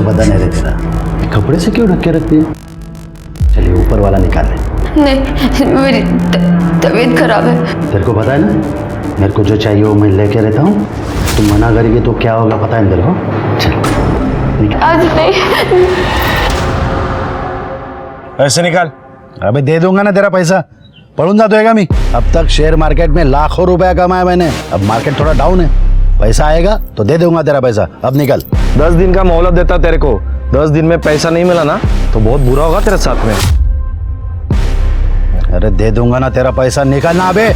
अच्छा बदन है रे तेरा, कपड़े से क्यों ढक के रखती है? चलिए ऊपर वाला निकाल ले। नहीं, मेरी तबीयत खराब है। तेरे को पता है ना, मेरे को जो चाहिए वो मैं लेके रहता हूँ। तुम मना करेगी तो क्या होगा पता है तेरे को? चल आज नहीं। पैसे निकाल। अबे दे दूंगा ना तेरा पैसा, पढ़ूंगा तो मैं। अब तक शेयर मार्केट में लाखों रुपया कमाया मैंने, अब मार्केट थोड़ा डाउन है, पैसा आएगा तो दे दूंगा तेरा पैसा। अब निकल। 10 दिन का मोहलत देता तेरे को, 10 दिन में पैसा नहीं मिला ना तो बहुत बुरा होगा तेरे साथ में। अरे दे दूंगा ना तेरा पैसा, निकलना अबे।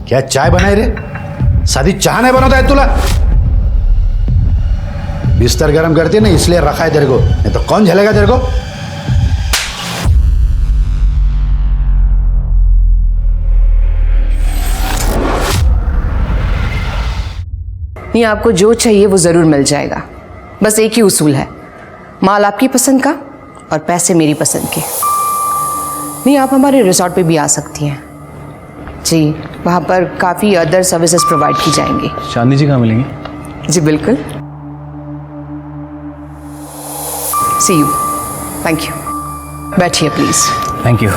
क्या चाय बनाई रे? सादी चाय नहीं बनाता है तुला? बिस्तर गरम करती है ना इसलिए रखा है तेरे को, नहीं तो कौन झेलेगा तेरे को? नहीं, आपको जो चाहिए वो जरूर मिल जाएगा। बस एक ही उसूल है, माल आपकी पसंद का और पैसे मेरी पसंद के। नहीं, आप हमारे रिसोर्ट पे भी आ सकती हैं जी, वहाँ पर काफ़ी अदर सर्विसेज प्रोवाइड की जाएंगी। चांदनी जी कहाँ मिलेंगी? जी बिल्कुल। See you. Thank you. बैठिए please. Thank you.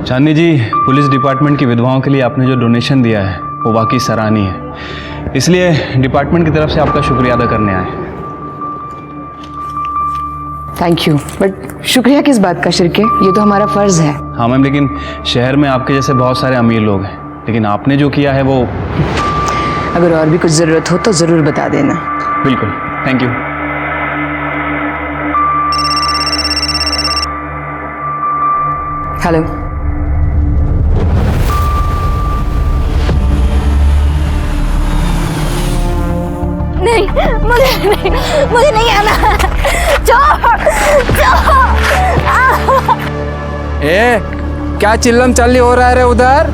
Chandni ji, police department की विधवाओं के लिए आपने जो डोनेशन दिया है वो वाकई सराहनीय है, इसलिए डिपार्टमेंट की तरफ से आपका शुक्रिया अदा करने आए। थैंक यू, बट शुक्रिया किस बात का शिरके, ये तो हमारा फर्ज है। हाँ मैम, लेकिन शहर में आपके जैसे बहुत सारे अमीर लोग हैं, लेकिन आपने जो किया है वो। अगर और भी कुछ ज़रूरत हो तो ज़रूर बता देना। बिल्कुल, थैंक यू। हेलो। नहीं, मुझे नहीं आना। छोड़। ए, क्या चिल्लम चल्ली हो रहा है रे उधर?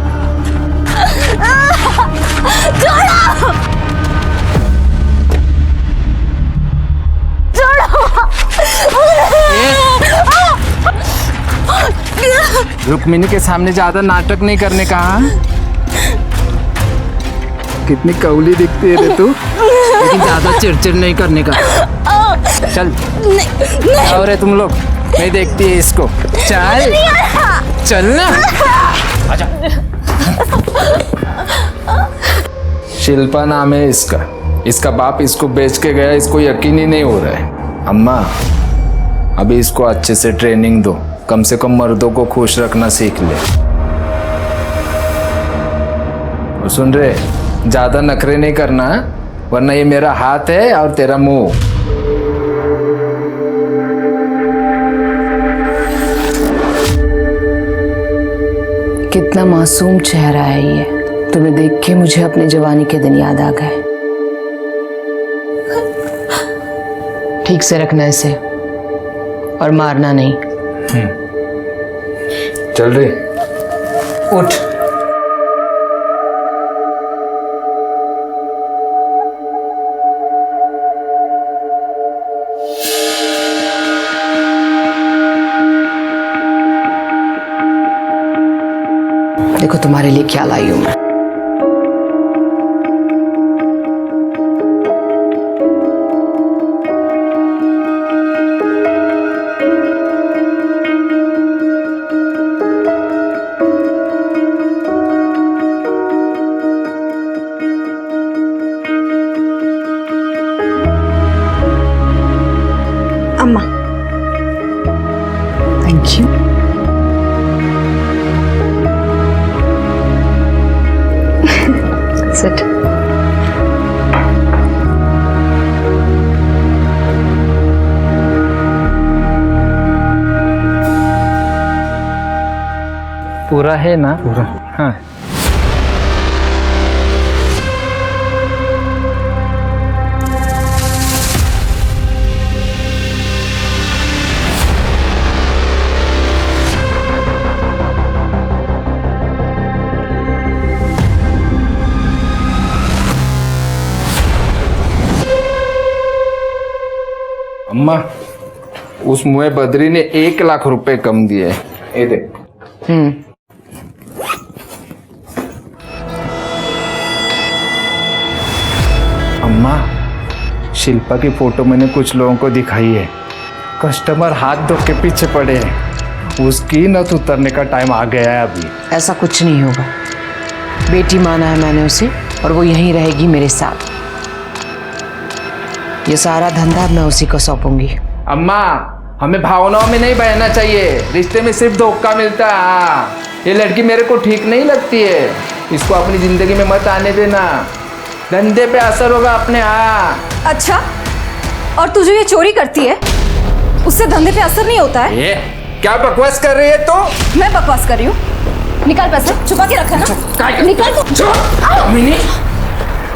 रुक्मिणी के सामने ज्यादा नाटक नहीं करने का। कितनी कौली दिखती है रे तू, लेकिन ज्यादा चिड़चिड़ नहीं करने का। चल आओ रे तुम लोग, मैं देखती है इसको। चल चल ना, आजा। शिल्पा नाम है इसका, इसका बाप इसको बेच के गया, इसको यकीन ही नहीं हो रहा है। अम्मा अभी इसको अच्छे से ट्रेनिंग दो, कम से कम मर्दों को खुश रखना सीख ले। और सुन रहे, ज्यादा नखरे नहीं करना, वरना ये मेरा हाथ है और तेरा मुंह। कितना मासूम चेहरा है ये, तुम्हें देख के मुझे अपने जवानी के दिन याद आ गए। ठीक से रखना इसे और मारना नहीं। चल रे, उठ। देखो तुम्हारे लिए क्या लाई हूं मैं। अम्मा। Thank you. Sit. पूरा है ना? पूरा। हाँ। अम्मा उस मुए बद्री ने 1 लाख रुपए कम दिए। ये देख। अम्मा, शिल्पा की फोटो मैंने कुछ लोगों को दिखाई है। कस्टमर हाथ धो के पीछे पड़े हैं। उसकी नथ उतरने का टाइम आ गया है अभी। ऐसा कुछ नहीं होगा। बेटी माना है मैंने उसे और वो यहीं रहेगी मेरे साथ। ये सारा धंधा मैं उसी को सौंपूंगी। अम्मा, हमें भावनाओं में नहीं बहना चाहिए। रिश्ते में सिर्फ धोखा मिलता है। हाँ, ये लड़की मेरे को ठीक नहीं लगती है। इसको अपनी जिंदगी में मत आने देना। धंधे पे असर होगा अपने। हाँ। अच्छा, और तू जो ये चोरी करती है उससे धंधे पे असर नहीं होता है? ये क्या बकवास कर रही है तो? मैं बकवास कर रही हूँ? निकाल पैसे, छुपा के रखा ना। निकाल तो। मिनी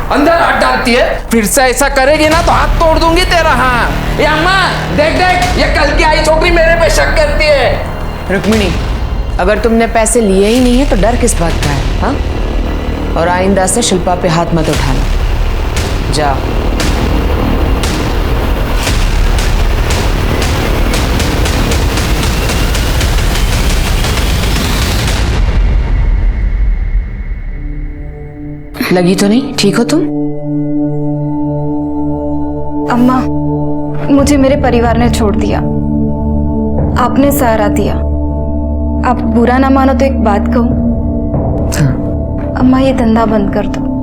अंदर हाथ डालती है। फिर से ऐसा करेगी ना तो हाथ तोड़ दूंगी तेरा। हाँ ये अम्मा, देख देख, ये कल की आई छोकरी मेरे पे शक करती है। रुक्मिणी, अगर तुमने पैसे लिए ही नहीं है तो डर किस बात का है? हाँ, और आइंदा से शिल्पा पे हाथ मत उठाना। जाओ। लगी तो नहीं? ठीक हो तुम? अम्मा, मुझे मेरे परिवार ने छोड़ दिया, आपने सहारा दिया। आप बुरा ना मानो तो एक बात कहूँ? हाँ। अम्मा, ये धंधा बंद कर दो।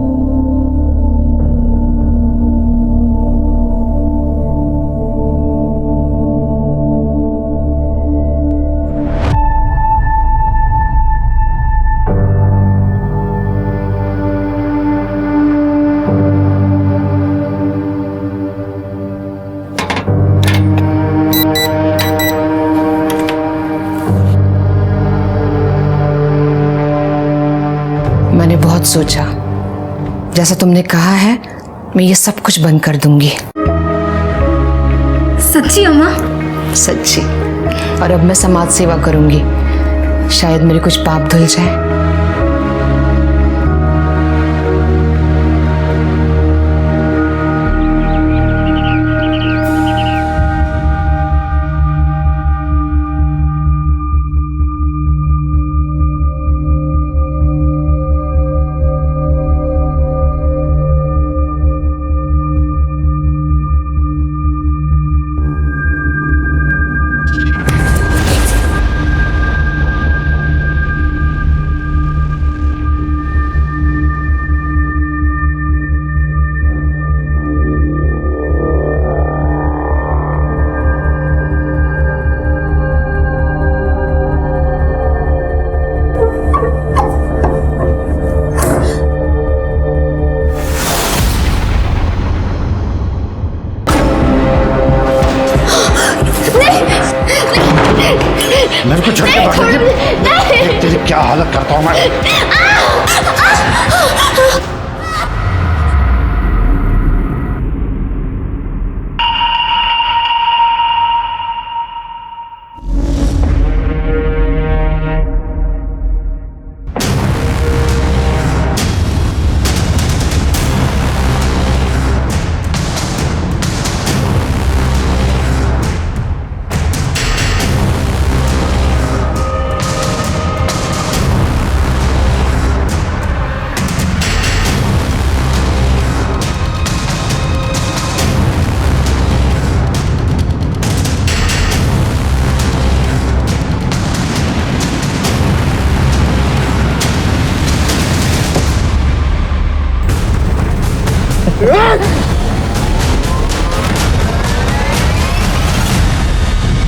मैंने बहुत सोचा, जैसा तुमने कहा है मैं ये सब कुछ बंद कर दूंगी। सच्ची अम्मा? सच्ची। और अब मैं समाज सेवा करूंगी, शायद मेरे कुछ पाप धुल जाए। मेरे को छोड़ के भाग रही है। देख तेरी क्या हालत करता हूँ मैं।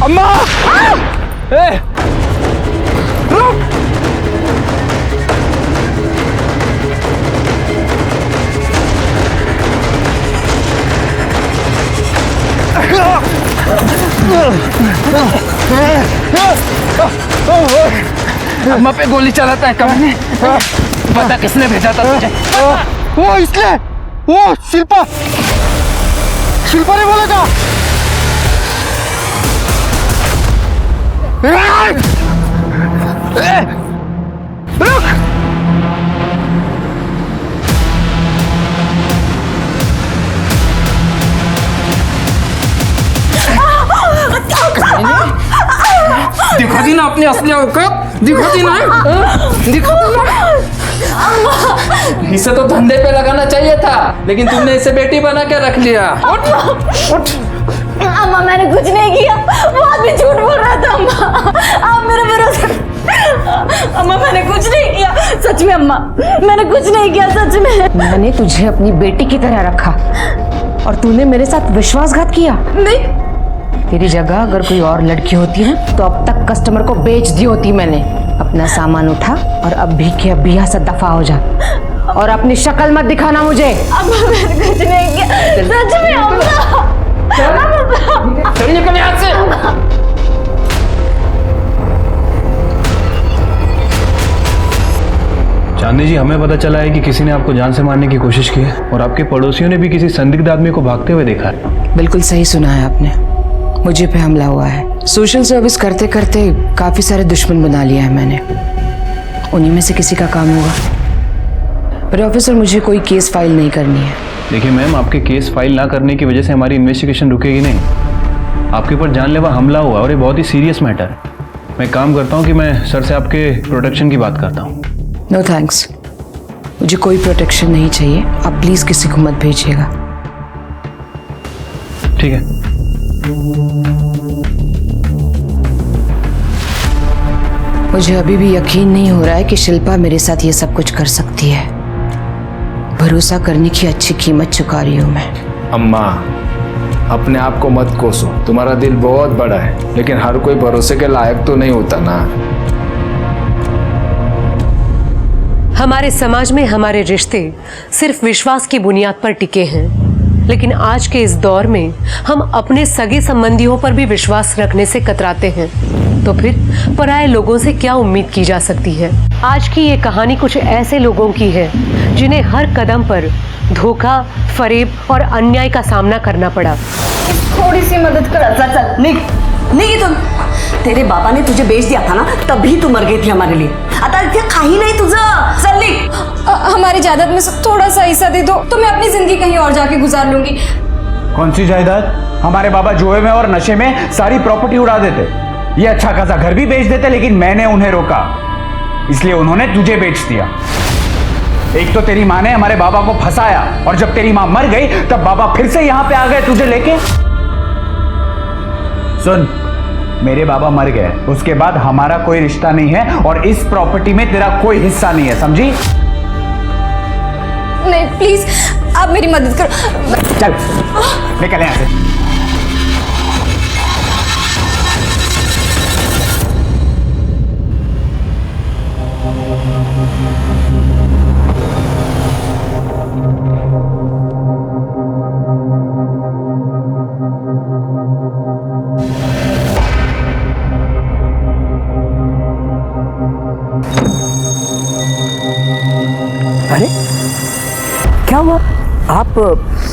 अम्मा! ए! रुक! अम्मा पे गोली चलाता है कभी नहीं। पता किसने भेजा था तुझे? वो इसलिए, वो शिल्पा ने बोला था। रुक! अपनी असली औकात दिखाती ना, दिखाती ना। इसे तो धंधे पे लगाना चाहिए था, लेकिन तुमने इसे बेटी बना के रख लिया। उठ। अम्मा मैंने कुछ नहीं किया, वो आदमी झूठ बोल रहा था। अम्मा आप मेरे भरोसे। अम्मा मैंने कुछ नहीं किया, सच में अम्मा मैंने कुछ नहीं किया, सच में। मैंने तुझे अपनी बेटी की तरह रखा और तूने मेरे साथ विश्वासघात किया। नहीं, तेरी जगह अगर कोई और लड़की होती ना तो अब तक कस्टमर को बेच दी होती मैंने। अपना सामान उठा और अभी के अभी यहाँ से दफा हो जा और अपनी शक्ल मत दिखाना मुझे। अम्मा मैंने कुछ नहीं किया, सच में अम्मा। चल निकल यहाँ से। चांदनी जी, हमें पता चला है कि किसी ने आपको जान से मारने की कोशिश की है और आपके पड़ोसियों ने भी किसी संदिग्ध आदमी को भागते हुए देखा है। बिल्कुल सही सुना है आपने, मुझे पे हमला हुआ है। सोशल सर्विस करते करते काफी सारे दुश्मन बना लिया है मैंने, उन्हीं में से किसी का काम होगा। पर ऑफिसर, मुझे कोई केस फाइल नहीं करनी है। देखिए मैम, आपके केस फाइल ना करने की वजह से हमारी इन्वेस्टिगेशन रुकेगी नहीं। आपके ऊपर जानलेवा हमला हुआ और ये बहुत ही सीरियस मैटर है। मैं काम करता हूँ कि मैं सर से आपके प्रोटेक्शन की बात करता हूँ। नो थैंक्स, मुझे कोई प्रोटेक्शन नहीं चाहिए। आप प्लीज किसी को मत भेजिएगा। ठीक है। मुझे अभी भी यकीन नहीं हो रहा है कि शिल्पा मेरे साथ ये सब कुछ कर सकती है। भरोसा करने की अच्छी कीमत चुका रही हूं मैं। अम्मा, अपने आप को मत कोसो, तुम्हारा दिल बहुत बड़ा है, लेकिन हर कोई भरोसे के लायक तो नहीं होता ना। हमारे समाज में हमारे रिश्ते सिर्फ विश्वास की बुनियाद पर टिके हैं, लेकिन आज के इस दौर में हम अपने सगे संबंधियों पर भी विश्वास रखने से कतराते हैं, तो फिर पराये लोगों से क्या उम्मीद की जा सकती है। आज की ये कहानी कुछ ऐसे लोगों की है जिन्हें हर कदम पर धोखा, फरेब और अन्याय का सामना करना पड़ा। थोड़ी सी मदद कर। चल निक इथून। तेरे बाबा ने तुझे बेच दिया था ना, तभी तू मर गई थी हमारे लिए। आता इथे काही नाही तुझं। चल निक। हमारी जायदाद में से थोड़ा सा हिस्सा दे दो तो मैं अपनी जिंदगी कहीं और जाके गुजार लूंगी। कौन सी जायदाद? हमारे बाबा जुए में और नशे में सारी प्रॉपर्टी उड़ा देते। ये अच्छा खासा घर भी बेच देते, लेकिन मैंने उन्हें रोका, इसलिए उन्होंने तुझे बेच दिया। एक तो तेरी माँ ने हमारे बाबा को फंसाया और जब तेरी माँ मर गई तब बाबा फिर से यहाँ पे आ गए तुझे लेके। सुन, मेरे बाबा मर गए, उसके बाद हमारा कोई रिश्ता नहीं है और इस प्रॉपर्टी में तेरा कोई हिस्सा नहीं है, समझी? नहीं प्लीज, आप मेरी मदद करो। चल निकल यहाँ से। अरे क्या हुआ? आप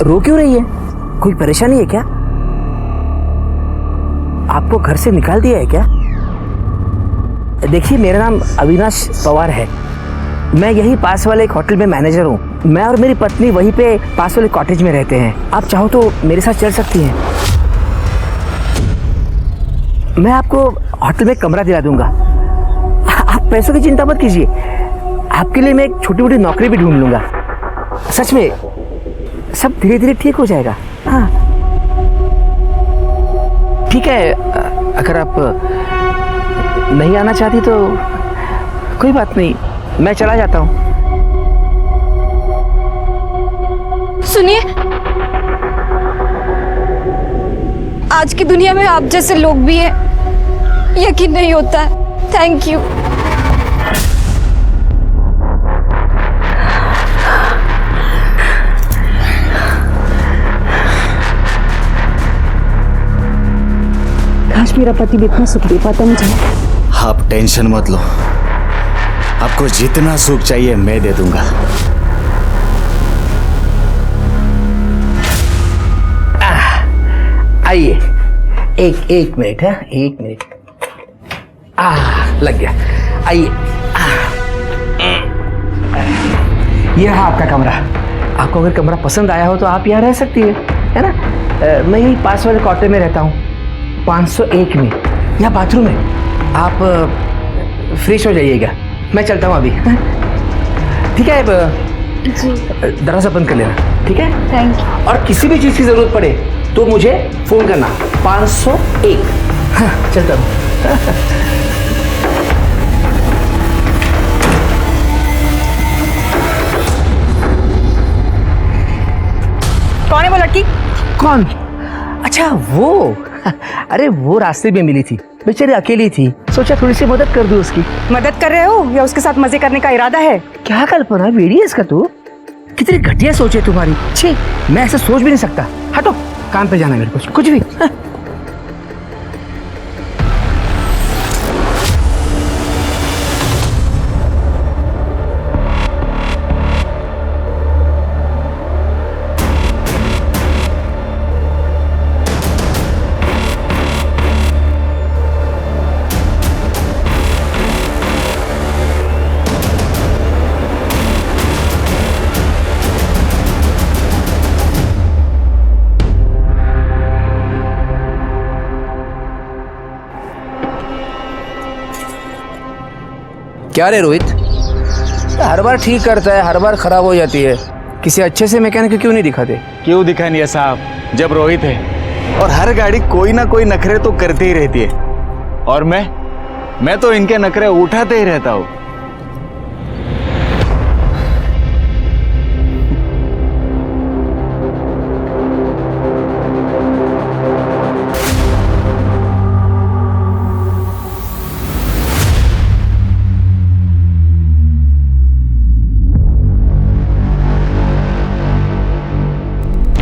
रो क्यों रही है? कोई परेशानी है क्या? आपको घर से निकाल दिया है क्या? देखिए, मेरा नाम अविनाश पवार है। मैं यही पास वाले एक होटल में मैनेजर हूँ। मैं और मेरी पत्नी वहीं पे पास वाले कॉटेज में रहते हैं। आप चाहो तो मेरे साथ चल सकती हैं। मैं आपको होटल में कमरा दिला दूंगा। आप पैसों की चिंता मत कीजिए, आपके लिए मैं एक छोटी मोटी नौकरी भी ढूंढ लूंगा। सच में सब धीरे धीरे ठीक हो जाएगा। हाँ ठीक है, अगर आप नहीं आना चाहती तो कोई बात नहीं, मैं चला जाता हूँ। सुनिए, आज की दुनिया में आप जैसे लोग भी हैं, यकीन नहीं होता है। Thank you. काश मेरा पति भी इतना सुख दे पाता मुझे। आप टेंशन मत लो, आपको जितना सुख चाहिए मैं दे दूंगा। आइए, एक मिनट है, एक मिनट। लग गया। आइए, ये है आपका कमरा। आपको अगर कमरा पसंद आया हो तो आप यहाँ रह सकती है ना? मैं यही पास वाले क्वार्टर में रहता हूँ, 501 में। यहाँ बाथरूम है, आप फ्रेश हो जाइएगा, मैं चलता हूँ अभी। ठीक है, दरवाजा बंद कर लेना, ठीक है? Thank you. और किसी भी चीज़ की ज़रूरत पड़े तो मुझे फ़ोन करना, 501। हाँ, चलता हूँ। कौन है वो लड़की? कौन? अच्छा वो, अरे वो रास्ते में मिली थी, बेचारी अकेली थी, सोचा थोड़ी सी मदद कर दूं उसकी। मदद कर रहे हो या उसके साथ मजे करने का इरादा है? क्या कल्पना, वेडियस का तू कितनी घटिया सोच है तुम्हारी। छे, मैं ऐसा सोच भी नहीं सकता। हटो, काम पे जाना है मेरे को, कुछ भी। क्या रे रोहित, हर बार ठीक करता है, हर बार खराब हो जाती है। किसी अच्छे से मैकेनिक क्यों नहीं दिखाते? क्यों दिखा नहीं है साहब, जब रोहित है और हर गाड़ी कोई ना कोई नखरे तो करती ही रहती है, और मैं तो इनके नखरे उठाते ही रहता हूँ।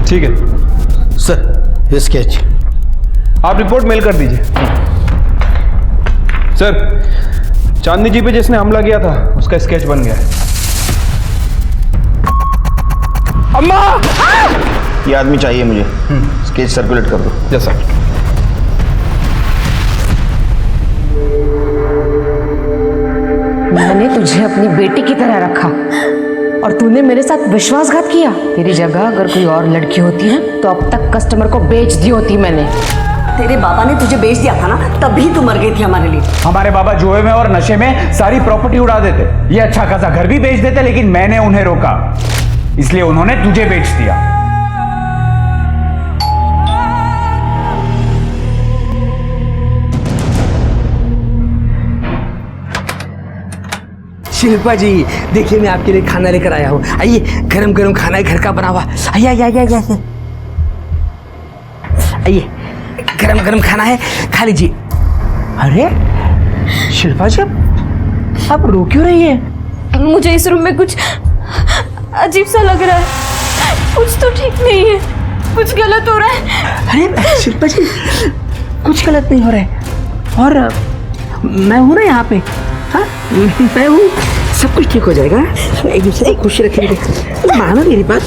ठीक है सर, ये स्केच आप रिपोर्ट मेल कर दीजिए। सर, चांदनी जी पे जिसने हमला किया था उसका स्केच बन गया है। अम्मा! ये आदमी चाहिए मुझे, स्केच सर्कुलेट कर दो। Yes sir. मैंने तुझे अपनी बेटी की तरह रखा और तूने मेरे साथ विश्वासघात किया। तेरी जगह अगर कोई और लड़की होती ना तो अब तक कस्टमर को बेच दी होती मैंने। तेरे बाबा ने तुझे बेच दिया था ना, तभी तू मर गई थी हमारे लिए। हमारे बाबा जुए में और नशे में सारी प्रॉपर्टी उड़ा देते, ये अच्छा खासा घर भी बेच देते, लेकिन मैंने उन्हें रोका, इसलिए उन्होंने तुझे बेच दिया। शिल्पा जी, देखिए मैं आपके लिए खाना लेकर आया हूँ। आइए, गरम गरम खाना है, घर का बना हुआ। आइए आइए आइए आइए आइए, गरम गरम खाना है, खा लीजिए। अरे शिल्पा जी, आप रो क्यों रही है? मुझे इस रूम में कुछ अजीब सा लग रहा है, कुछ तो ठीक नहीं है, कुछ गलत हो रहा है। अरे शिल्पा जी, कुछ गलत नहीं हो रहा है, और मैं हूँ ना यहाँ पे। हाँ, मैं हूँ, सब कुछ ठीक हो जाएगा। एक दूसरे को खुश रखेंगे। मानो मेरी बात,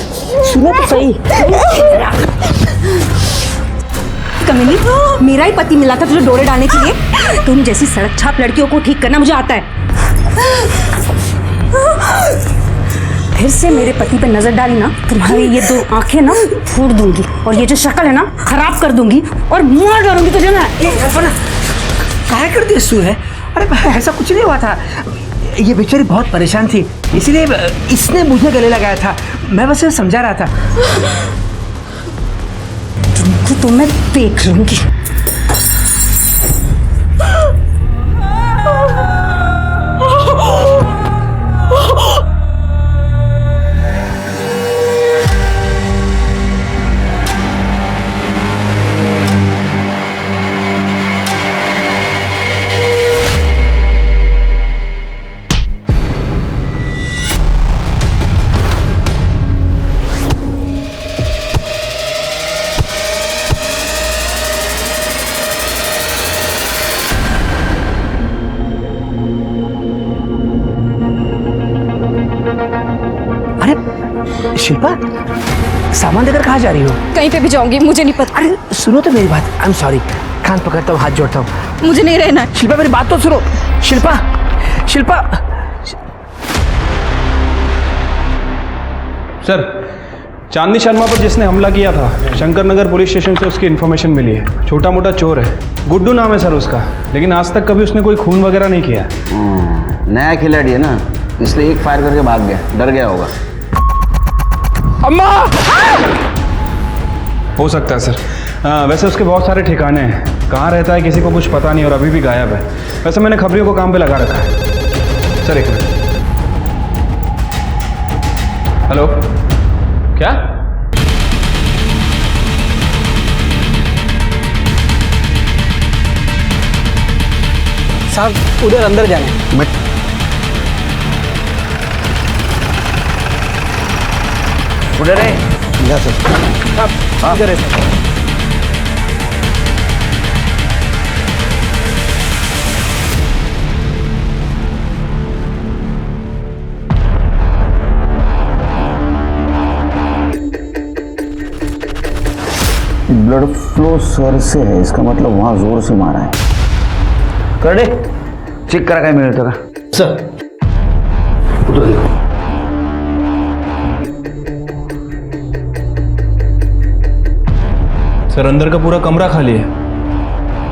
सुनो तो सही। कमीनी, मेरा ही पति मिला था तुझे डोरे डालने के लिए। तुम जैसी सड़क छाप लड़कियों को ठीक करना मुझे आता है। फिर से मेरे पति पे नजर डाली ना, तुम्हारी ये दो आंखें ना फोड़ दूंगी, और ये जो शक्ल है ना खराब कर दूंगी और मार डालूंगी तुझे ना। काहे कर दिया सू है? अरे ऐसा कुछ नहीं हुआ था, ये बेचारी बहुत परेशान थी, इसलिए इसने मुझे गले लगाया था। मैं बस समझा रहा था। तुमको तो मैं देख लूंगी। शिल्पा, सामान लेकर कहाँ जा रही हो? कहीं पे भी जाऊंगी, मुझे नहीं पता। अरे सुनो तो मेरी बात, आई एम सॉरी। कान पकड़ता हूँ, हाथ जोड़ता हूँ। मुझे नहीं रहना। शिल्पा मेरी बात तो सुनो। शिल्पा, शिल्पा। सर, चांदनी शर्मा पर जिसने हमला किया था, शंकर नगर पुलिस स्टेशन से उसकी इन्फॉर्मेशन मिली है। छोटा मोटा चोर है, गुड्डू नाम है सर उसका, लेकिन आज तक कभी उसने कोई खून वगैरह नहीं किया। नया खिलाड़ी है ना, इसलिए एक फायर करके भाग गया, डर गया होगा। अम्मा! हो सकता है सर। वैसे उसके बहुत सारे ठिकाने हैं, कहाँ रहता है किसी को कुछ पता नहीं और अभी भी गायब है। वैसे मैंने खबरियों को काम पे लगा रखा है। सर एक मिनट। हेलो, क्या? साहब उधर अंदर जाने। मैं उधर है। जा सर। साहब इधर है सर। ब्लड फ्लो सर से है, इसका मतलब वहां जोर से मारा है। कर दे, चेक करा काय मिळतं का? सर उधर देखो। सर अंदर का पूरा कमरा खाली है,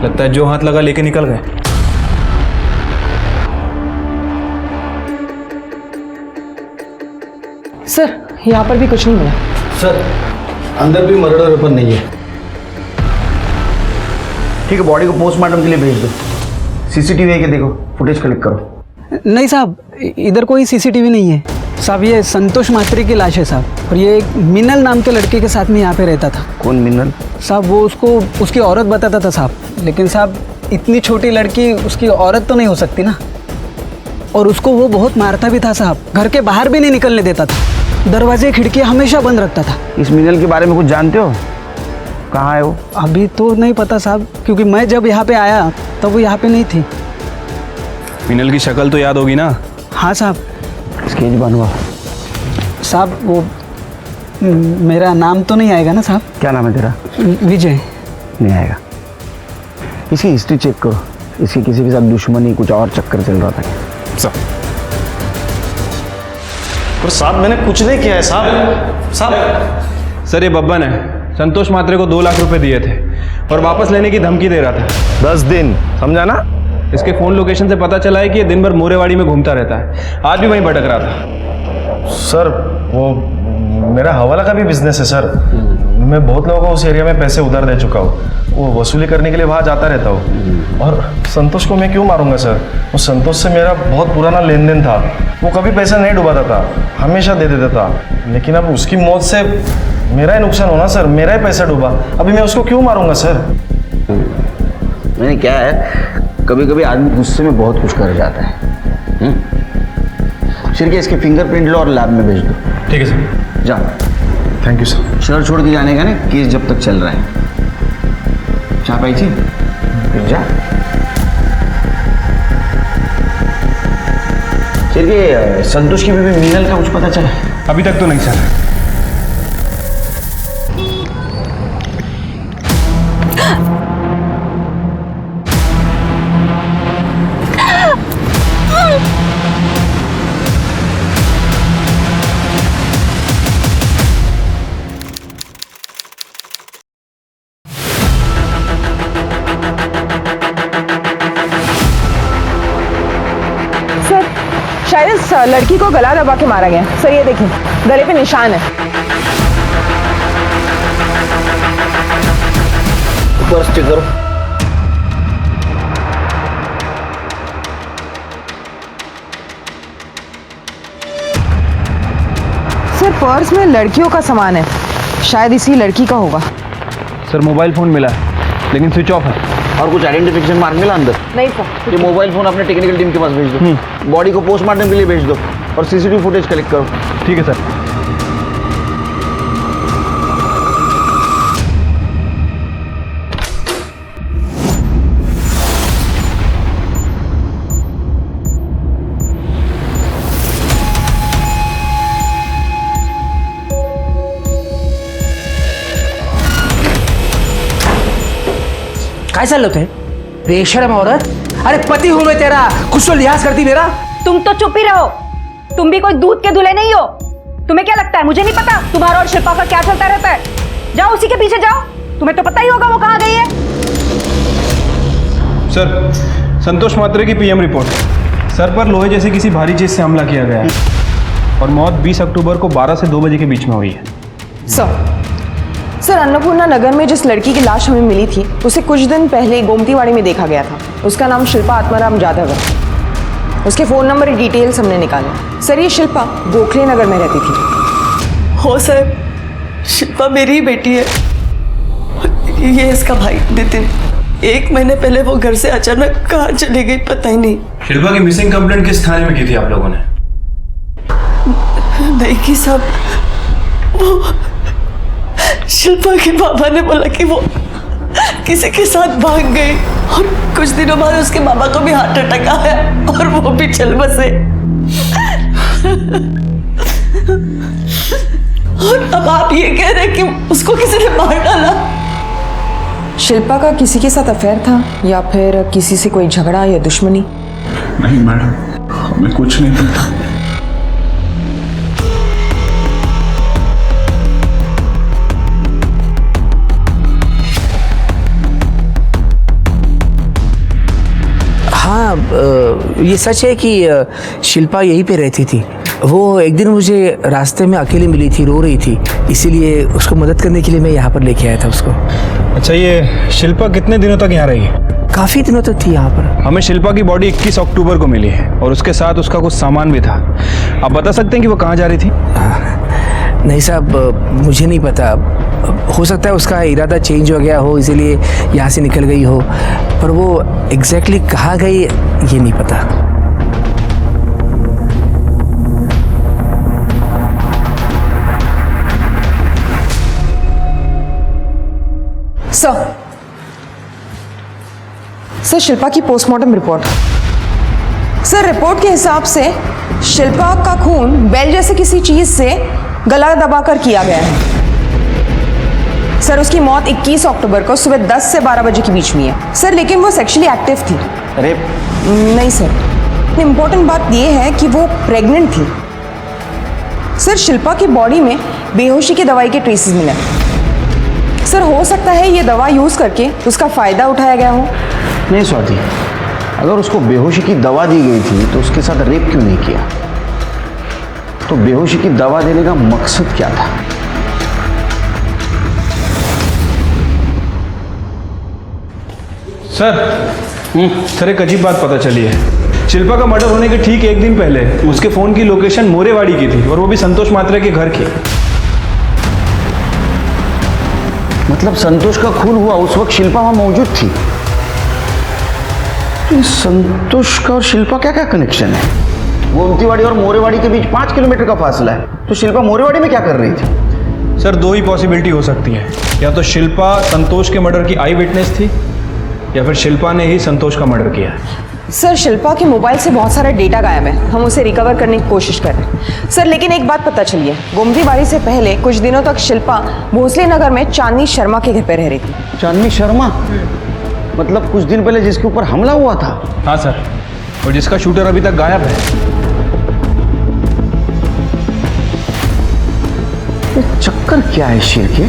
लगता है जो हाथ लगा लेके निकल गए। सर यहाँ पर भी कुछ नहीं मिला। सर अंदर भी मर्डर वेपन नहीं है। ठीक है, बॉडी को पोस्टमार्टम के लिए भेज दो। सीसीटीवी है कि देखो, फुटेज कलेक्ट करो। नहीं साहब, इधर कोई सीसीटीवी नहीं है साहब। ये संतोष मात्रे की लाश है साहब, और ये एक मिनल नाम के लड़के के साथ में यहाँ पे रहता था। कौन मिनल? साहब वो उसको उसकी औरत बताता था साहब, लेकिन साहब इतनी छोटी लड़की उसकी औरत तो नहीं हो सकती ना। और उसको वो बहुत मारता भी था साहब, घर के बाहर भी नहीं निकलने देता था, दरवाजे खिड़की हमेशा बंद रखता था। इस मिनल के बारे में कुछ जानते हो? कहाँ है वो? अभी तो नहीं पता साहब, क्योंकि मैं जब यहाँ पे आया तब वो यहाँ पे नहीं थी। मिनल की शक्ल तो याद होगी ना? हाँ साहब। स्केच बनवा। साहब वो मेरा नाम तो नहीं आएगा ना साहब? क्या नाम है तेरा? विजय। नहीं आएगा। इसकी हिस्ट्री चेक करो, इसकी किसी के साथ दुश्मनी कुछ और चक्कर चल रहा था। पर साहब मैंने कुछ नहीं किया है साहब। साहब सर ये बब्बन है, संतोष मात्रे को 2 लाख रुपए दिए थे और वापस लेने की धमकी दे रहा था। 10 दिन, समझा ना? इसके फोन लोकेशन से पता चला है कि ये दिन भर मोरेवाड़ी में घूमता रहता है, आज भी वहीं भटक रहा था। सर वो मेरा हवाला का भी बिजनेस है सर। मैं बहुत लोगों को उस एरिया में पैसे उधार दे चुका हूँ, वो वसूली करने के लिए वहाँ जाता रहता हूँ। और संतोष को मैं क्यों मारूंगा सर? वो संतोष से मेरा बहुत पुराना लेन देन था, वो कभी पैसा नहीं डुबाता था, हमेशा दे देता था। लेकिन अब उसकी मौत से मेरा ही नुकसान होना सर, मेरा ही पैसा डूबा, अभी मैं उसको क्यों मारूंगा सर? मैंने क्या है, कभी कभी आदमी गुस्से में बहुत कुछ कर जाता है। शिरके इसके फिंगरप्रिंट लो और लैब में भेज दो। ठीक है सर। जा। Thank you sir. शहर छोड़ के जाने का ना, केस जब तक चल रहा है। चाह पाई थी फिर जा। शिरके संतोष की बीवी मीनल का कुछ पता चला? अभी तक तो नहीं सर। शायद इस लड़की को गला दबा के मारा गया। सर ये देखिए, गले पे निशान है। पर्स चेक करो। सर पर्स में लड़कियों का सामान है, शायद इसी लड़की का होगा। सर मोबाइल फोन मिला है लेकिन स्विच ऑफ है। और कुछ आइडेंटिफिकेशन मार्क मिला अंदर? नहीं सर। ये मोबाइल फोन अपने टेक्निकल टीम के पास भेज दो। बॉडी को पोस्टमार्टम के लिए भेज दो और सीसीटीवी फुटेज कलेक्ट करो। ठीक है सर। काय चाललं होतं? बेशरम औरत, अरे पति हूं मैं तेरा, कुछ तो लिहाज करती मेरा। तुम तो चुप ही रहो, तुम भी कोई दूध के दूल्हे नहीं हो। तुम्हें क्या लगता है मुझे नहीं पता तुम्हारा और शिल्पा का क्या चलता रहता है? जाओ उसी के पीछे जाओ, तुम्हें तो पता ही होगा वो कहाँ गई है। सर, संतोष मात्रे की पीएम रिपोर्ट। सर पर लोहे जैसे किसी भारी चीज से हमला किया गया है और मौत 20 अक्टूबर को 12 से 2 बजे के बीच में हुई है। सर अन्नपूर्णा नगर में जिस लड़की की लाश हमें मिली थी उसे कुछ दिन पहले गोमतीवाड़ी में देखा गया था। उसका नाम शिल्पा आत्माराम जाधव है। उसके फ़ोन नंबर की डिटेल्स हमने निकाले। सर, ये शिल्पा गोखले नगर में रहती थी। हो सर, शिल्पा मेरी ही बेटी है। ये इसका भाई नितिन। 1 महीने पहले वो घर से अचानक कहाँ चली गई पता ही नहीं। शिल्पा की मिसिंग कंप्लेंट किस थाने में की थी आप लोगों ने? नहीं की साहब, वो शिल्पा के पापा ने बोला कि वो किसी के साथ भाग गई और कुछ दिनों बाद उसके बाबा को भी हार्ट अटैक आया और वो भी चल बसे। और अब आप ये कह रहे हैं कि उसको किसी ने मार डाला? शिल्पा का किसी के साथ अफेयर था या फिर किसी से कोई झगड़ा या दुश्मनी? नहीं मैडम, हमें कुछ नहीं पता। हाँ, ये सच है कि शिल्पा यहीं पे रहती थी। वो एक दिन मुझे रास्ते में अकेली मिली थी, रो रही थी, इसीलिए उसको मदद करने के लिए मैं यहाँ पर लेके आया था उसको। अच्छा, ये शिल्पा कितने दिनों तक यहाँ रही? काफ़ी दिनों तक थी यहाँ पर। हमें शिल्पा की बॉडी 21 अक्टूबर को मिली है और उसके साथ उसका कुछ सामान भी था। आप बता सकते हैं कि वो कहाँ जा रही थी? नहीं साहब, मुझे नहीं पता। हो सकता है उसका इरादा चेंज हो गया हो, इसीलिए यहाँ से निकल गई हो, पर वो एग्जैक्टली कहाँ गई ये नहीं पता। सर, शिल्पा की पोस्टमार्टम रिपोर्ट। सर, रिपोर्ट के हिसाब से शिल्पा का खून बेल जैसे किसी चीज से गला दबाकर किया गया है। सर, उसकी मौत 21 अक्टूबर को सुबह 10 से 12 बजे के बीच में है। सर, लेकिन वो सेक्सुअली एक्टिव थी। अरे नहीं सर, इम्पोर्टेंट बात ये है कि वो प्रेग्नेंट थी। सर, शिल्पा की बॉडी में बेहोशी की दवाई के ट्रेसेस मिले। सर, हो सकता है ये दवा यूज करके उसका फायदा उठाया गया हो। नहीं स्वाति, अगर उसको बेहोशी की दवा दी गई थी तो उसके साथ रेप क्यों नहीं किया? तो बेहोशी की दवा देने का मकसद क्या था? सर, एक अजीब बात पता चली है। शिल्पा का मर्डर होने के ठीक 1 दिन पहले उसके फोन की लोकेशन मोरेवाड़ी की थी और वो भी संतोष मात्रे के घर की। मतलब संतोष का खून हुआ उस वक्त शिल्पा वहां मौजूद थी। तो संतोष का और शिल्पा क्या क्या कनेक्शन है? गोमतीवाड़ी और मोरेवाड़ी के बीच 5 किलोमीटर का फासला है, तो शिल्पा मोरेवाड़ी में क्या कर रही थी? सर, 2 ही पॉसिबिलिटी हो सकती है। या तो शिल्पा संतोष के मर्डर की आई विटनेस थी या फिर शिल्पा ने ही संतोष का मर्डर किया है। सर, शिल्पा के मोबाइल से बहुत सारा डेटा गायब है, हम उसे रिकवर करने की कोशिश कर रहे हैं। सर, लेकिन एक बात पता चली है, गोमतीवाड़ी से पहले कुछ दिनों तक शिल्पा भोसले नगर में चांदनी शर्मा के घर पर रह रही थी। चांदनी शर्मा? मतलब कुछ दिन पहले जिसके ऊपर हमला हुआ था? हाँ सर, और जिसका शूटर अभी तक गायब है। चक्कर क्या है शेर के?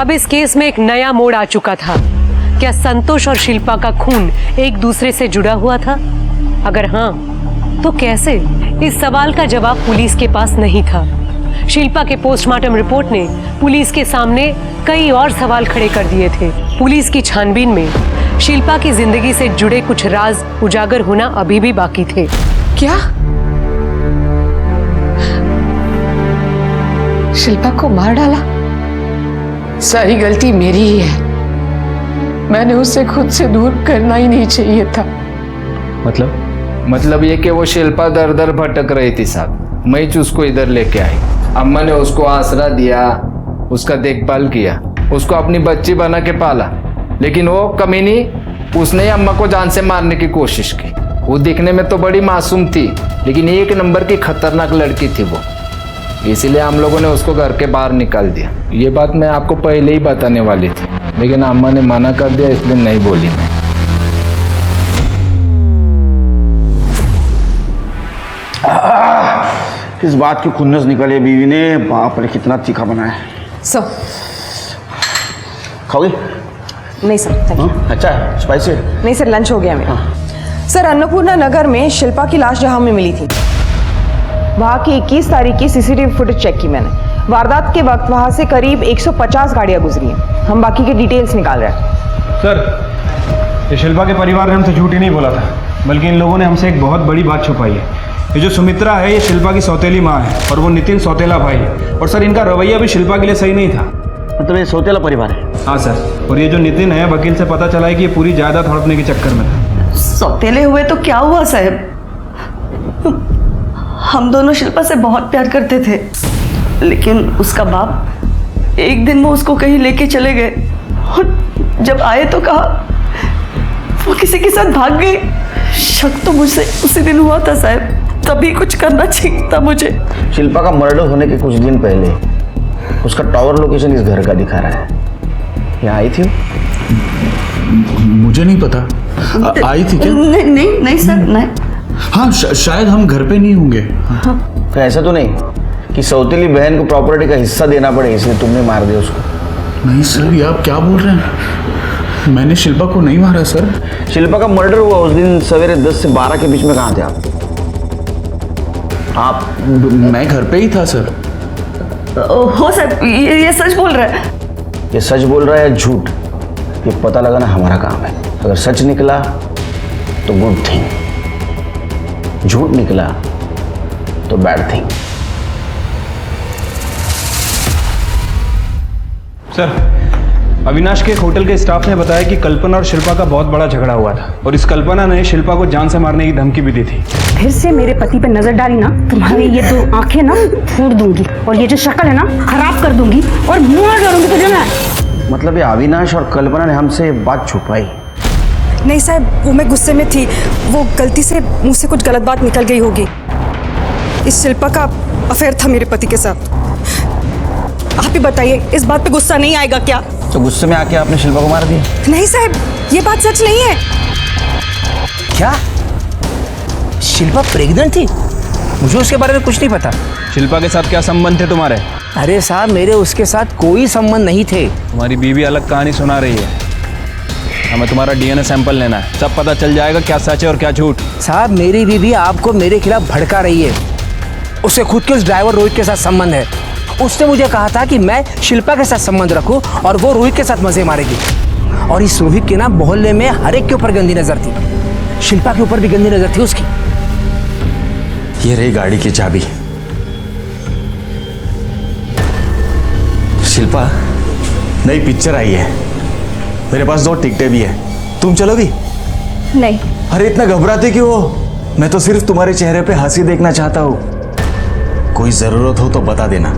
अब इस केस में एक नया मोड़ आ चुका था। क्या संतोष और शिल्पा का खून एक दूसरे से जुड़ा हुआ था? अगर हाँ, तो कैसे? इस सवाल का जवाब पुलिस के पास नहीं था। शिल्पा के पोस्टमार्टम रिपोर्ट ने पुलिस के सामने कई और सवाल खड़े कर दिए थे। पुलिस की छानबीन में शिल्पा की जिंदगी से जुड़े कुछ राज उजागर होना अभी भी बाकी थे। क्या शिल्पा को मार डाला? सारी गलती मेरी ही है। मैंने उसे खुद से दूर करना ही नहीं चाहिए था। मतलब ये कि वो शिल्पा दर दर भटक रही थी साहब, मैं ही उसको इधर लेके आई। अम्मा ने उसको आसरा दिया, उसका देखभाल किया, उसको अपनी बच्ची बना के पाला। लेकिन वो कमीनी, उसने अम्मा को जान से मारने की कोशिश की। वो दिखने में तो बड़ी मासूम थी, लेकिन 1 नंबर की खतरनाक लड़की थी वो। इसीलिए हम लोगों ने उसको घर के बाहर निकाल दिया। ये बात मैं आपको पहले ही बताने वाली थी, लेकिन अम्मा ने मना कर दिया, इसलिए नहीं बोली मैं। किस बात की खुन्नस निकली है बीवी ने, बाप रे कितना तीखा बनाया है। सर खाओगे? नहीं सर, थैंक यू। अच्छा है, स्पाइसी है? नहीं सर, लंच हो गया मेरा। सर, अन्नपूर्णा नगर में शिल्पा की लाश जहां हमें मिली थी, वहां की 21 तारीख की सीसीटीवी फुटेज चेक की मैंने। वारदात के वक्त वहां से करीब 150 गाड़ियां गुजरी हैं। हम बाकी के डिटेल्स निकाल रहे हैं। सर, ये शिल्पा के परिवार ने हमसे झूठ ही नहीं बोला था, बल्कि इन लोगों ने हमसे एक बहुत बड़ी बात छुपाई है। ये जो सुमित्रा है, ये शिल्पा की सौतेली माँ है और वो नितिन सौतेला भाई है। और सर, इनका रवैया भी शिल्पा के लिए सही नहीं था। मतलब ये सौतेला परिवार है? हाँ सर, और ये जो नितिन है, वकील से पता चला है कि ये पूरी जायदाद हड़पने के चक्कर में था। सौतेले हुए तो क्या हुआ साहब, हम दोनों शिल्पा से बहुत प्यार करते थे, लेकिन उसका बाप एक दिन वो उसको कहीं लेके चले गए और जब आए तो कहा वो किसी के साथ भाग गई। शक तो मुझसे उसी दिन हुआ था साहब, तभी कुछ करना चाहिए था मुझे। शिल्पा का मर्डर होने के कुछ दिन पहले उसका टावर लोकेशन इस घर का दिखा रहा है। यहाँ आई थी? मुझे नहीं पता। आई थी क्या? नहीं नहीं नहीं सर, नहीं। हाँ, शायद हम घर पे नहीं होंगे। तो ऐसा तो नहीं कि सौतेली बहन को प्रॉपर्टी का हिस्सा देना पड़े इसलिए तुमने मार दिया उसको? नहीं सर, ये आप क्या बोल रहे हैं? मैंने शिल्पा को नहीं मारा सर। शिल्पा का मर्डर हुआ उस दिन सवेरे 10 से 12 के बीच में। कहाँ थे आप? मैं घर पे ही था सर। हो सर, ये सच बोल रहा है? ये सच बोल रहा है या झूठ, ये पता लगाना हमारा काम है। अगर सच निकला तो गुड थिंग, झूठ निकला तो बैड थिंग। सर, अविनाश के एक होटल के स्टाफ ने बताया कि कल्पना और शिल्पा का बहुत बड़ा झगड़ा हुआ था और इस कल्पना ने शिल्पा को जान से मारने की धमकी भी दी थी। फिर से मेरे पति पे नजर डाली ना, तुम्हारी ये 2 आंखें ना फोड़ दूंगी और ये जो शक्ल है ना खराब कर दूंगी और मार डालूंगी तुझे मैं। मतलब ये अविनाश और कल्पना ने हमसे बात छुपाई? नहीं साहब, वो मैं गुस्से में थी, वो गलती से मुंह से कुछ गलत बात निकल गई होगी। इस शिल्पा का अफेयर था मेरे पति के साथ। आप ही बताइए, इस बात पे गुस्सा नहीं आएगा क्या? तो गुस्से में आके आपने शिल्पा को मार दिया? नहीं साहब, ये बात सच नहीं है। क्या शिल्पा प्रेग्नेंट थी? मुझे उसके बारे में कुछ नहीं पता। शिल्पा के साथ क्या संबंध थे तुम्हारे? अरे साहब, मेरे उसके साथ कोई संबंध नहीं थे। तुम्हारी बीवी अलग कहानी सुना रही है। हमें तुम्हारा डीएनए सैंपल लेना है, सब पता चल जाएगा क्या सच है और क्या झूठ। साहब, मेरी बीवी आपको मेरे खिलाफ भड़का रही है। उसे खुद के उस ड्राइवर रोहित के साथ संबंध है। उसने मुझे कहा था कि मैं शिल्पा के साथ संबंध रखूं और वो रोहित के साथ मजे मारेगी। और इस रोहित के ना मोहल्ले में हर एक के ऊपर गंदी नजर थी, शिल्पा के ऊपर भी गंदी नजर थी उसकी। ये रही गाड़ी की चाबी। शिल्पा, नई पिक्चर आई है, मेरे पास 2 टिकटें भी है, तुम चलोगी? नहीं। अरे इतना घबराते क्यों हो? मैं तो सिर्फ तुम्हारे चेहरे पे हंसी देखना चाहता हूं। कोई जरूरत हो तो बता देना।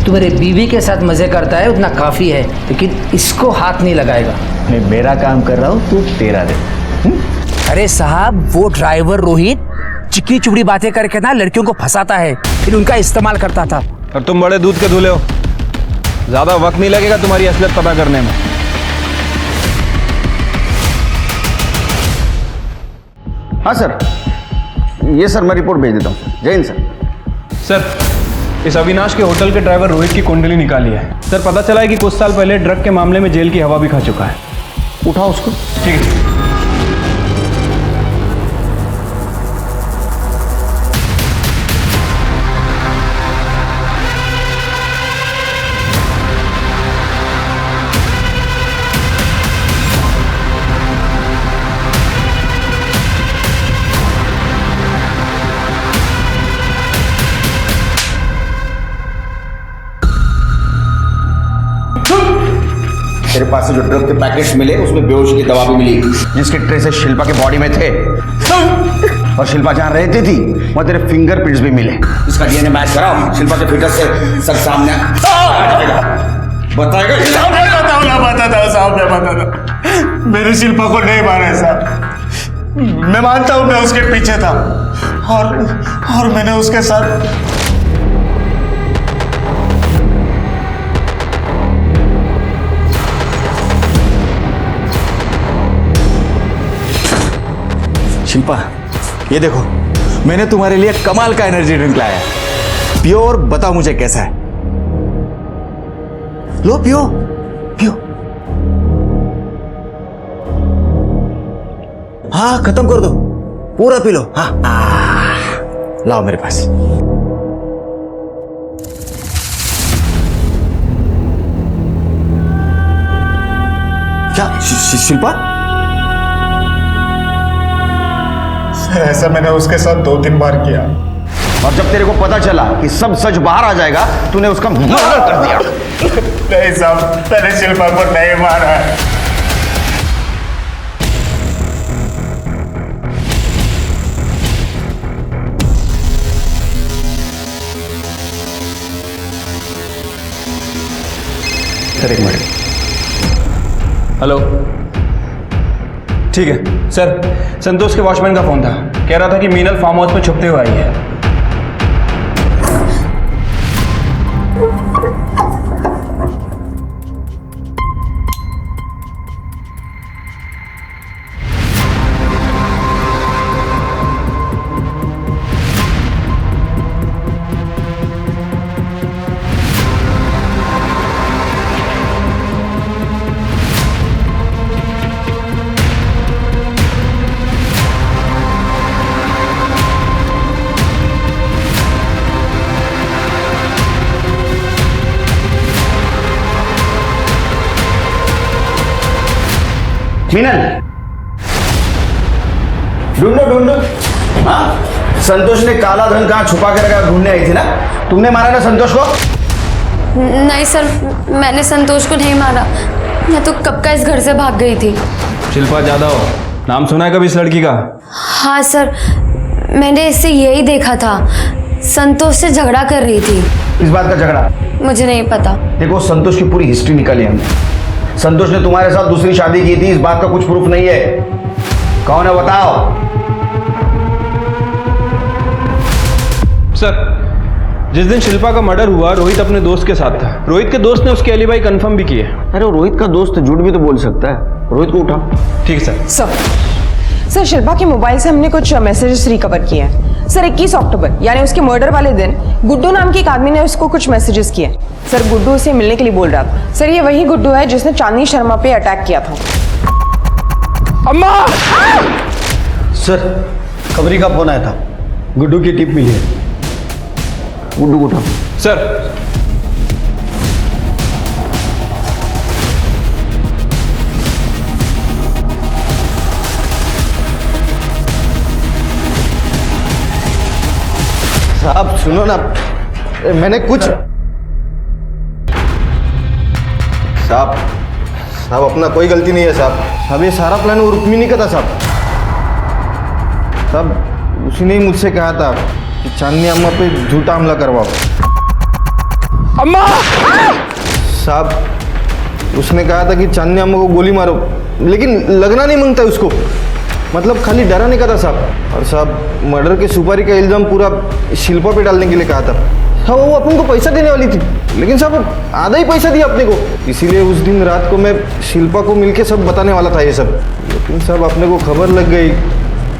तू मेरे बीवी के साथ मजे करता है उतना काफी है, लेकिन इसको हाथ नहीं लगाएगा। मैं मेरा काम कर रहा हूं, तू तेरा दे। अरे साहब, वो ड्राइवर रोहित चिकनी चुपड़ी बातें करके ना लड़कियों को फंसाता है, फिर उनका इस्तेमाल करता था। और तुम बड़े दूध के धुले हो, ज्यादा वक्त नहीं लगेगा तुम्हारी असलियत पता करने में। हाँ सर, ये सर मैं रिपोर्ट भेज देता हूँ। जय हिंद सर। सर, इस अविनाश के होटल के ड्राइवर रोहित की कुंडली निकाली है। सर, पता चला है कि कुछ साल पहले ड्रग के मामले में जेल की हवा भी खा चुका है। उठाओ उसको। ठीक है। तेरे पास से जो ड्रग के पैकेट्स मिले उसमें बेहोश की दवा भी मिली, जिसके ट्रेसेस शिल्पा के बॉडी में थे। और शिल्पा जहाँ रहती थी वहाँ तेरे फिंगरप्रिंट्स भी मिले। इसका डीएनए मैच कराओ, शिल्पा के फिटर से सब सामने बताएगा। मैंने शिल्पा को नहीं मारा है साहब, मैं मानता हूँ मैं उसके पीछे था और मैंने उसके साथ शिल्पा, ये देखो, मैंने तुम्हारे लिए कमाल का एनर्जी ड्रिंक लाया है। पियो और बताओ मुझे कैसा है। लो पियो, पियो। हाँ, खत्म कर दो, पूरा पी लो। हाँ, लाओ मेरे पास। क्या शिल्पा? ऐसा मैंने उसके साथ 2-3 बार किया। और जब तेरे को पता चला कि सब सच बाहर आ जाएगा, तूने उसका मर्डर कर दिया। नहीं साहब, मैंने शिल्पा को नहीं मारा है। सर एक मिनट। हेलो, ठीक है सर, संतोष के वॉचमैन का फोन था, कह रहा था कि मीनल फार्म हाउस में छुपते हुए आई है। मीनल, ढूंढो ढूंढो। हाँ, संतोष ने काला धन कहाँ छुपा के रखा ढूंढने आई थी ना? तुमने मारा ना संतोष को? नहीं सर, मैंने संतोष को नहीं मारा, मैं तो कब का इस घर से भाग गई थी। शिल्पा जादव, नाम सुना है कभी इस लड़की का? हाँ सर, मैंने इससे यही देखा था, संतोष से झगड़ा कर रही थी। इस बात का झगड़ा? मुझे नहीं पता। देखो, संतोष की पूरी हिस्ट्री निकाली हमने। संतोष ने तुम्हारे साथ दूसरी शादी की थी, इस बात का कुछ प्रूफ नहीं है। कौन है बताओ? सर, जिस दिन शिल्पा का मर्डर हुआ, रोहित अपने दोस्त के साथ था। रोहित के दोस्त ने उसके एलिबाई कंफर्म भी किए। अरे रोहित का दोस्त झूठ भी तो बोल सकता है। रोहित को उठा। ठीक है सर। सर, शिल्पा के मोबाइल से हमने कुछ मैसेजेस रिकवर किए हैं। सर, 21 अक्टूबर यानी उसके मर्डर वाले दिन गुड्डू नाम के एक आदमी ने उसको कुछ मैसेजेस किए। सर, गुड्डू उसे मिलने के लिए बोल रहा था। सर, ये वही गुड्डू है जिसने चांदनी शर्मा पे अटैक किया था। अम्मा! सर, खबरी का फोन आया था, गुड्डू की टिप मिली है। गुड्डू को उठा। सर, साहब सुनो ना, मैंने कुछ साहब अपना कोई गलती नहीं है साहब। ये सारा प्लान वो रुक्मिणी का था साहब। उसी ने ही मुझसे कहा था कि चांदनी अम्मा पे झूठा हमला करवाओ। अम्मा! साहब उसने कहा था कि चांदनी अम्मा को गोली मारो, लेकिन लगना नहीं मांगता उसको, मतलब खाली डराने का था साहब। और साहब मर्डर के सुपारी का इल्जाम पूरा शिल्पा पे डालने के लिए कहा था। हाँ, वो अपन को पैसा देने वाली थी, लेकिन साहब आधा ही पैसा दिया अपने को। इसीलिए उस दिन रात को मैं शिल्पा को मिलके सब बताने वाला था ये सब, लेकिन साहब अपने को खबर लग गई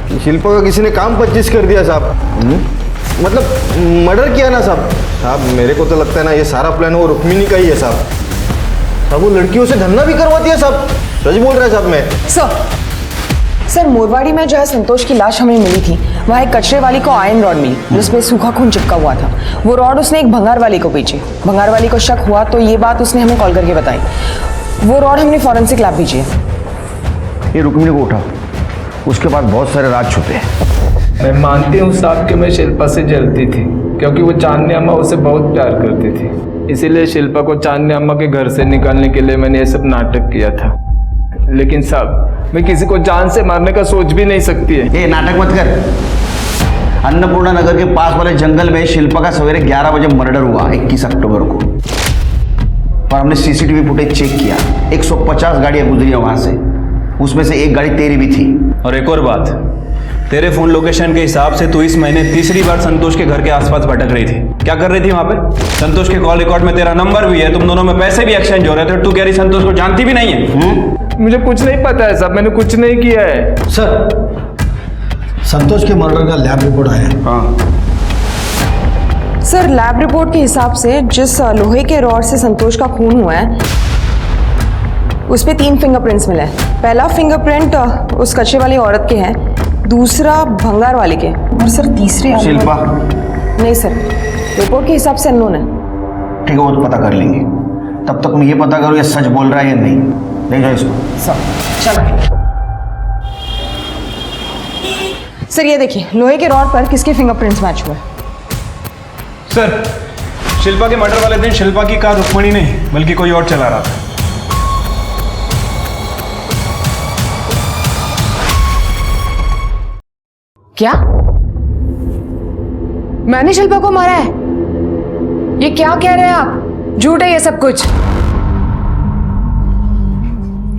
कि शिल्पा का किसी ने काम 25 कर दिया साहब। मतलब मर्डर किया ना साहब। मेरे को तो लगता है ना ये सारा प्लान वो रुक्मिणी का ही है साहब। वो लड़कियों से धंधा भी करवाती है साहब, सच बोल रहा है साहब मैं। सर, मोरवाड़ी में जहाँ संतोष की लाश हमें मिली थी, वहाँ एक कचरे वाली को आयरन रॉड मिली जिसमें सूखा खून चिपका हुआ था। वो रॉड उसने एक भंगार वाली को बेची। भंगार वाली को शक हुआ तो ये बात उसने हमें कॉल करके बताई। वो रॉड हमने फॉरेंसिक लैब भेजी है। ये रुक्मिणी को उठा, उसके बाद बहुत सारे राज छुपे हैं। मैं मानती हूँ साहब कि मैं शिल्पा से जलती थी, क्योंकि वो चांदनी अम्मा उसे बहुत प्यार करती थी। इसीलिए शिल्पा को चांदनी अम्मा के घर से निकालने के लिए मैंने ये सब नाटक किया था। लेकिन साहब मैं किसी को जान से मारने का सोच भी नहीं सकती है। ये नाटक मत कर। अन्नपूर्णा नगर के पास वाले जंगल में शिल्पा का सवेरे 11 बजे मर्डर हुआ 21 अक्टूबर को, और हमने सीसीटीवी फुटेज चेक किया। 150 गाड़ियां गुजरी है वहां से, उसमें से एक गाड़ी तेरी भी थी। और एक और बात, तेरे फोन लोकेशन के हिसाब से तू इस महीने तीसरी बार संतोष के घर के आसपास भटक रही थी। क्या कर रही थी वहां पे? संतोष के कॉल रिकॉर्ड में तेरा नंबर भी है, तुम दोनों में पैसे भी एक्सचेंज हो रहे थे, और तू कह रही संतोष को जानती भी नहीं है। मुझे कुछ नहीं पता है साहब, मैंने कुछ नहीं किया है। सर, संतोष के मर्डर का लैब रिपोर्ट आया है। हाँ, सर लैब रिपोर्ट के हिसाब से जिस लोहे के रॉड से संतोष का खून हुआ है उस पे 3 फिंगरप्रिंट्स मिले हैं। पहला फिंगरप्रिंट उस कच्चे वाली औरत के है, दूसरा भंगार वाले के, और सर तीसरे शिल्पा। नहीं सर, रिपोर्ट के हिसाब से अननोन है। ठीक है, वो तो पता कर लेंगे। तब तक मैं ये पता करूँ ये सच बोल रहा है या नहीं। ले जाओ इसको। चलो सर, ये देखिए लोहे के रॉड पर किसके फिंगरप्रिंट्स मैच हुए। सर, शिल्पा के मर्डर वाले दिन शिल्पा की कार रुक्मणी नहीं बल्कि कोई और चला रहा था। क्या? मैंने शिल्पा को मारा है? ये क्या कह रहे हैं आप? झूठ है ये सब कुछ।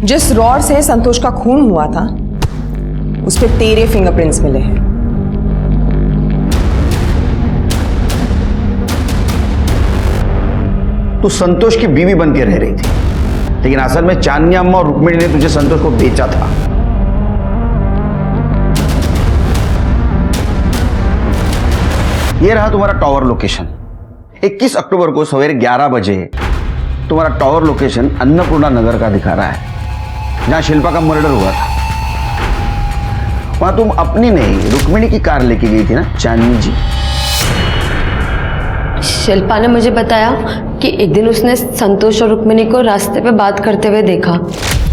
जिस रॉड से संतोष का खून हुआ था उस पे तेरे फिंगरप्रिंट्स मिले हैं। तू संतोष की बीवी बन के रह रही थी, लेकिन असल में चांदनी अम्मा और रुक्मिणी ने तुझे संतोष को बेचा था। यह रहा तुम्हारा टावर लोकेशन। 21 अक्टूबर को सवेरे 11 बजे तुम्हारा टावर लोकेशन अन्नपूर्णा नगर का दिखा रहा है, जहां शिल्पा का मर्डर हुआ था। वहां तुम अपनी नहीं रुक्मिणी की कार लेके गई थी ना चांदनी जी? शिल्पा ने मुझे बताया कि एक दिन उसने संतोष और रुक्मिणी को रास्ते पे बात करते हुए देखा।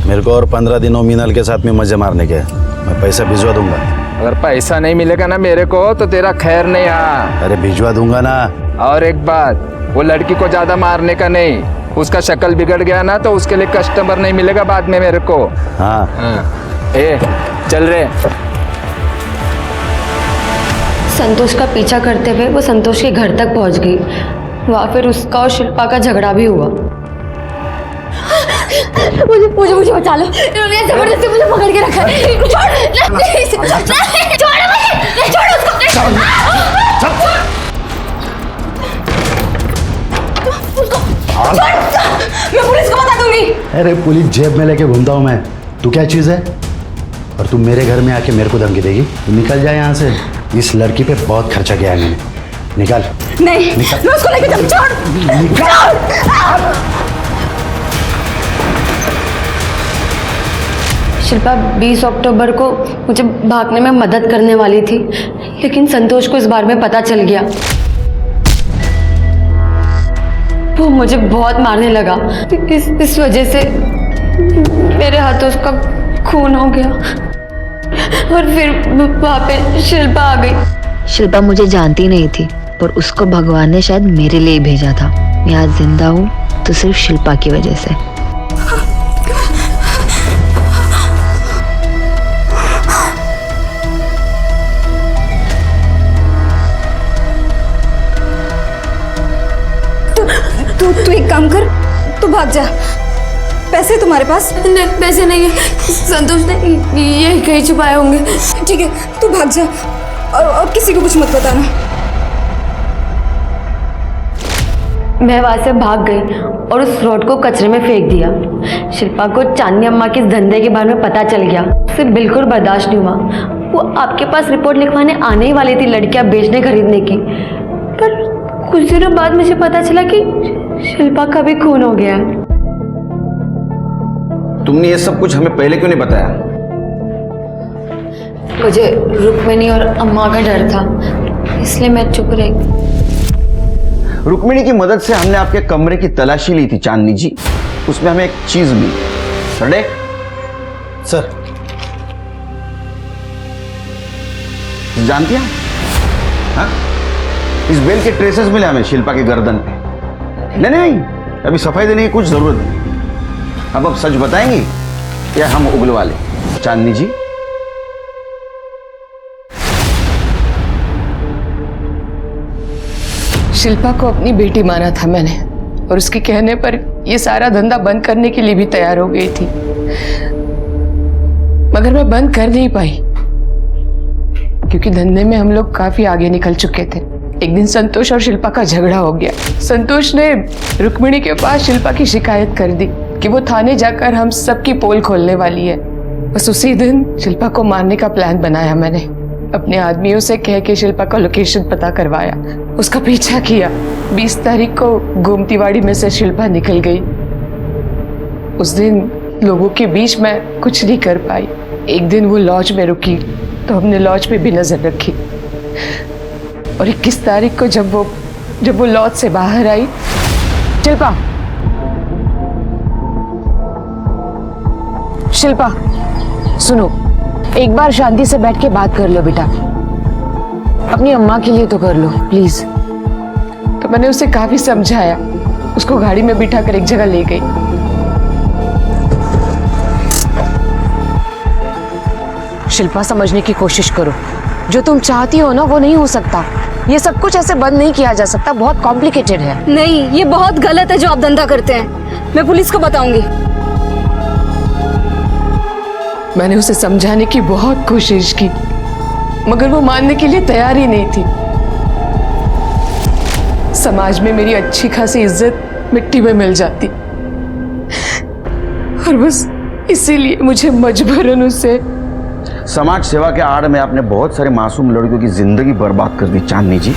मेरे को और 15 दिनों मीनल के साथ में मजे मारने के हैं। मैं पैसा भिजवा दूंगा। अगर पैसा नहीं मिलेगा ना मेरे को तो तेरा खैर नहीं। हाँ, अरे भिजवा दूंगा ना। और एक बात, वो लड़की को ज्यादा मारने का नहीं। उसका शक्ल बिगड़ गया ना तो उसके लिए कस्टमर नहीं मिलेगा बाद में मेरे को। हाँ, ए चल रहे। संतोष का पीछा करते हुए वो संतोष के घर तक पहुंच गई। वहां फिर उसका और शिल्पा का झगड़ा भी हुआ। मुझे बचा लो, इन्होंने जबरदस्ती मुझे पकड़ के रखा है। छोड़ो उसको। मैं पुलिस को बता दूंगी। अरे पुलिस जेब में लेके घूमता हूँ मैं, तू क्या चीज है? और तू मेरे घर में आके मेरे को धमकी देगी? तू निकल जाए यहाँ से। इस लड़की पे बहुत खर्चा किया है मैंने। निकल। नहीं, निकल। मैं उसको लेके जाऊँ। शिल्पा 20 अक्टूबर को मुझे भागने में मदद करने वाली थी, लेकिन संतोष को इस बारे में पता चल गया। वो मुझे बहुत मारने लगा। इस वजह से मेरे हाथों उसका खून हो गया और फिर वहाँ पे शिल्पा आ गई। शिल्पा मुझे जानती नहीं थी, पर उसको भगवान ने शायद मेरे लिए भेजा था। मैं आज जिंदा हूँ तो सिर्फ शिल्पा की वजह से। तू एक काम कर, तू भाग जा। पैसे तुम्हारे पास? नहीं, पैसे नहीं है। संतोष ने ये कहीं छुपाए होंगे। ठीक है, तू भाग जा और किसी को कुछ मत बताना। मैं वहां से भाग गई और उस रोड को कचरे में फेंक दिया। शिल्पा को चांदनी अम्मा के इस धंधे के बारे में पता चल गया। उसे बिल्कुल बर्दाश्त नहीं हुआ। वो आपके पास रिपोर्ट लिखवाने आने ही वाली थी लड़कियां बेचने खरीदने की, पर कुछ दिनों बाद मुझे पता चला कि शिल्पा का भी खून हो गया। तुमने ये सब कुछ हमें पहले क्यों नहीं बताया? मुझे रुक्मिणी और अम्मा का डर था, इसलिए मैं चुप रही। रुक्मिणी की मदद से हमने आपके कमरे की तलाशी ली थी चांदनी जी। उसमें हमें एक चीज मिली। सर जानती हैं? हाँ? इस बेल के ट्रेसेस मिले हमें शिल्पा के गर्दन पे। नहीं, अभी सफाई देने की कुछ जरूरत नहीं। अब सच बताएंगी या हम उगलवा लें? चांदनी जी, शिल्पा को अपनी बेटी माना था मैंने, और उसके कहने पर ये सारा धंधा बंद करने के लिए भी तैयार हो गई थी, मगर मैं बंद कर नहीं पाई क्योंकि धंधे में हम लोग काफी आगे निकल चुके थे। एक दिन संतोष और शिल्पा का झगड़ा हो गया। संतोष ने रुक्मिणी के पास शिल्पा की शिकायत कर दी कि वो थाने जाकर हम सबकी पोल खोलने वाली है। बस उसी दिन शिल्पा को मारने का प्लान बनाया मैंने, अपने आदमियों से कह के शिल्पा का लोकेशन पता करवाया, उसका पीछा किया। 20 तारीख को गोमतीवाड़ी में से शिल्पा निकल गई। उस दिन लोगों के बीच में कुछ नहीं कर पाई। एक दिन वो लॉज में रुकी तो हमने लॉज पे भी नजर रखी, और 21 तारीख को जब वो लॉज से बाहर आई। शिल्पा सुनो, एक बार शांति से बैठ के बात कर लो बेटा, अपनी अम्मा के लिए तो कर लो प्लीज। तो मैंने उसे काफी समझाया, उसको गाड़ी में बिठा कर एक जगह ले गई। शिल्पा समझने की कोशिश करो, जो तुम चाहती हो ना वो नहीं हो सकता। ये सब कुछ ऐसे बंद नहीं किया जा सकता, बहुत कॉम्प्लिकेटेड है। नहीं, ये बहुत गलत है जो आप धंधा करते हैं। मैं पुलिस को बताऊंगी। मैंने उसे समझाने की बहुत कोशिश की, मगर वो मानने के लिए तैयार ही नहीं थी। समाज में मेरी अच्छी खासी इज्जत मिट्टी में मिल जाती, और बस इसीलिए मुझे मजबूरन उसे। समाज सेवा के आड़ में आपने बहुत सारे मासूम लड़कियों की जिंदगी बर्बाद कर दी चांदनी जी।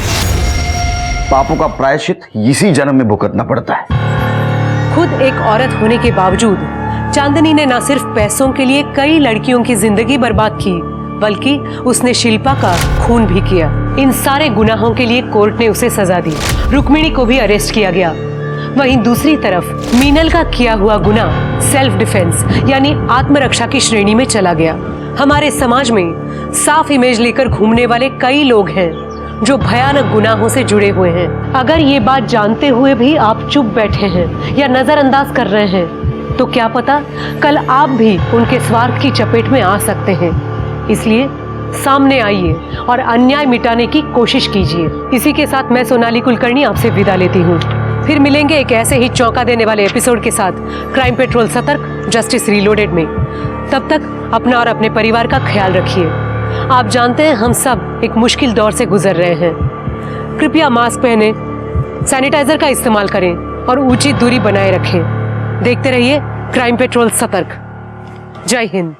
पापों का प्रायश्चित इसी जन्म में भुगतना पड़ता है। खुद एक औरत होने के बावजूद चांदनी ने न सिर्फ पैसों के लिए कई लड़कियों की जिंदगी बर्बाद की, बल्कि उसने शिल्पा का खून भी किया। इन सारे गुनाहों के लिए कोर्ट ने उसे सजा दी। रुक्मिणी को भी अरेस्ट किया गया। वहीं दूसरी तरफ मीनल का किया हुआ गुनाह सेल्फ डिफेंस यानी आत्मरक्षा की श्रेणी में चला गया। हमारे समाज में साफ इमेज लेकर घूमने वाले कई लोग हैं जो भयानक गुनाहों से जुड़े हुए हैं। अगर ये बात जानते हुए भी आप चुप बैठे हैं या नजरअंदाज कर रहे हैं, तो क्या पता कल आप भी उनके स्वार्थ की चपेट में आ सकते हैं। इसलिए सामने आइए और अन्याय मिटाने की कोशिश कीजिए। इसी के साथ मैं सोनाली कुलकर्णी आपसे विदा लेती हूँ। फिर मिलेंगे एक ऐसे ही चौंका देने वाले एपिसोड के साथ क्राइम पेट्रोल सतर्क जस्टिस रीलोडेड में। तब तक अपना और अपने परिवार का ख्याल रखिए। आप जानते हैं हम सब एक मुश्किल दौर से गुजर रहे हैं। कृपया मास्क पहने, सैनिटाइजर का इस्तेमाल करें और उचित दूरी बनाए रखें। देखते रहिए क्राइम पेट्रोल सतर्क। जय हिंद।